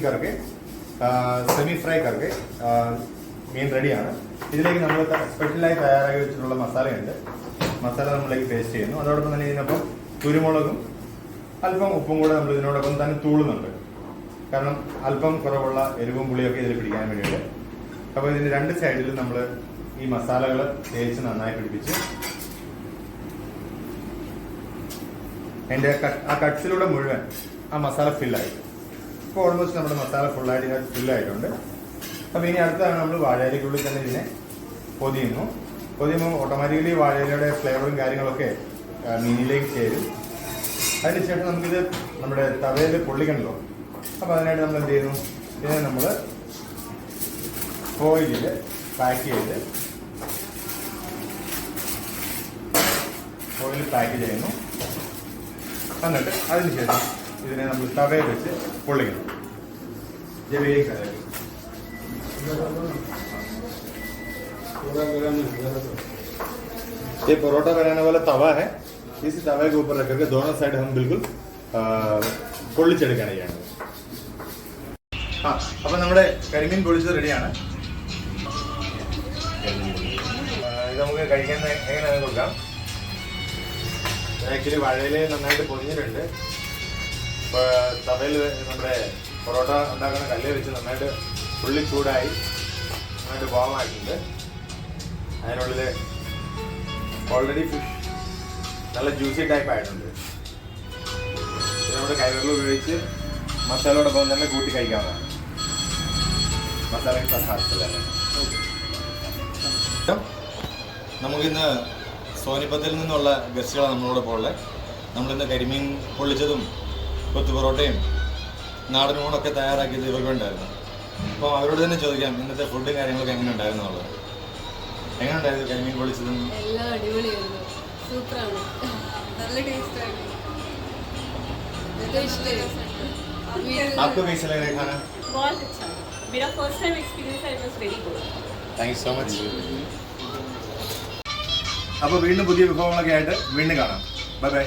Clean करके semi fry करके mean റെഡിയാണ്. ഇതിലേക്ക് നമ്മൾ സ്പെഷ്യലായി തയ്യാറാക്കി വെച്ചിട്ടുള്ള മസാലയുണ്ട്. മസാല നമ്മളിലേക്ക് പേസ്റ്റ് ചെയ്യുന്നു. അതോടൊപ്പം തന്നെ ഇതിനൊപ്പം കുരുമുളകും അല്പം ഉപ്പും കൂടെ നമ്മൾ ഇതിനോടൊപ്പം തന്നെ തൂളുന്നുണ്ട്. കാരണം അല്പം കുറവുള്ള എരിവും പുളിയൊക്കെ ഇതിൽ പിടിക്കാൻ വേണ്ടിയിട്ട്. അപ്പോൾ ഇതിന്റെ രണ്ട് സൈഡിലും നമ്മൾ ഈ മസാലകൾ തേച്ച് നന്നായി പിടിപ്പിച്ച് അതിന്റെ ആ കട്ട്സിലൂടെ മുഴുവൻ ആ മസാല ഫില്ലായി. ഇപ്പോൾ ഓൾമോസ്റ്റ് നമ്മുടെ മസാല ഫുള്ളായിട്ട് ഇതിനകത്ത് ഫില്ലായിട്ടുണ്ട്. അപ്പോൾ ഇനി അടുത്താണ് നമ്മൾ വാഴയിലേക്കുള്ളിൽ തന്നെ ഇതിനെ പൊതിയുന്നു. പൊതിയുമ്പോൾ ഓട്ടോമാറ്റിക്കലി വാഴയിലയുടെ ഫ്ലേവറും കാര്യങ്ങളൊക്കെ മീനിലേക്ക് ചേരും. അതിനുശേഷം നമുക്കിത് നമ്മുടെ തവയിൽ പൊള്ളിക്കണല്ലോ. അപ്പോൾ അതിനായിട്ട് നമ്മൾ എന്ത് ചെയ്യുന്നു, ഇതിനെ നമ്മൾ ഫോയിലിൽ പാക്ക് ചെയ്യുന്നു. എന്നിട്ട് അതിനുശേഷം ഇതിനെ നമ്മൾ തവയിൽ വെച്ച് പൊള്ളിക്കണം. ये परोठा बनाने वाला तवा है. इस तवे के ऊपर रख करके दोनों साइड हम बिल्कुल പൊള്ളിച്ചെടുക്കുകയാണ് ചെയ്യുന്നത്. അപ്പൊ നമ്മുടെ കരിമീൻ പൊള്ളിച്ചത് റെഡിയാണ്. ഇത് നമുക്ക് കഴിക്കാൻ എങ്ങനെയാണെന്ന് കൊടുക്കാം. ആക്ച്വലി വാഴയില നന്നായിട്ട് പൊതിഞ്ഞിട്ടുണ്ട്. ഇപ്പോൾ തവയിൽ നമ്മുടെ പൊറോട്ട ഉണ്ടാക്കുന്ന കല്ല് വെച്ച് നന്നായിട്ട് ഉള്ളി ചൂടായി നന്നായിട്ട് വാമായിട്ടുണ്ട്. അതിനുള്ളിൽ ഓൾറെഡി ഫിഷ് നല്ല ജ്യൂസി ടൈപ്പ് ആയിട്ടുണ്ട്. ഇത് നമ്മുടെ കൈവിരൽ ഉപയോഗിച്ച് മസാലയോടൊപ്പം തന്നെ കൂട്ടി കഴിക്കാവുന്നതാണ്. മസാലയ്ക്ക് സാധിച്ചില്ല. നമുക്കിന്ന് സോനിപ്പത്തിൽ നിന്നുള്ള ഗസ്റ്റുകളാണ് നമ്മളോട് പോകുന്നത്. നമ്മളിന്ന് കരിമീൻ പൊള്ളിച്ചതും കൊത്തു പൊറോട്ടയും നാടൻ ഊണൊക്കെ തയ്യാറാക്കിയത് ഇവർക്ക് ഉണ്ടായിരുന്നു. അപ്പോൾ അവരോട് തന്നെ ചോദിക്കാം ഇന്നത്തെ ഫുഡും കാര്യങ്ങളൊക്കെ എങ്ങനെ ഉണ്ടായിരുന്നു എന്നുള്ളത്. എങ്ങനെ ഉണ്ടായിരുന്നു കരിമീൻ പൊള്ളിച്ചതും? എല്ലാം അടിപൊളിയായിരുന്നു, സൂപ്പറാണ്, നല്ല ടേസ്റ്റാണ്. आपको कैसा लग रहा है खाना? बहुत अच्छा, मेरा फर्स्ट टाइम एक्सपीरियंस है, it was very good. Thank you so much. അപ്പോൾ വീണ്ടും പുതിയ വിഭവങ്ങളൊക്കെ ആയിട്ട് വീണ്ടും കാണാം. Bye bye.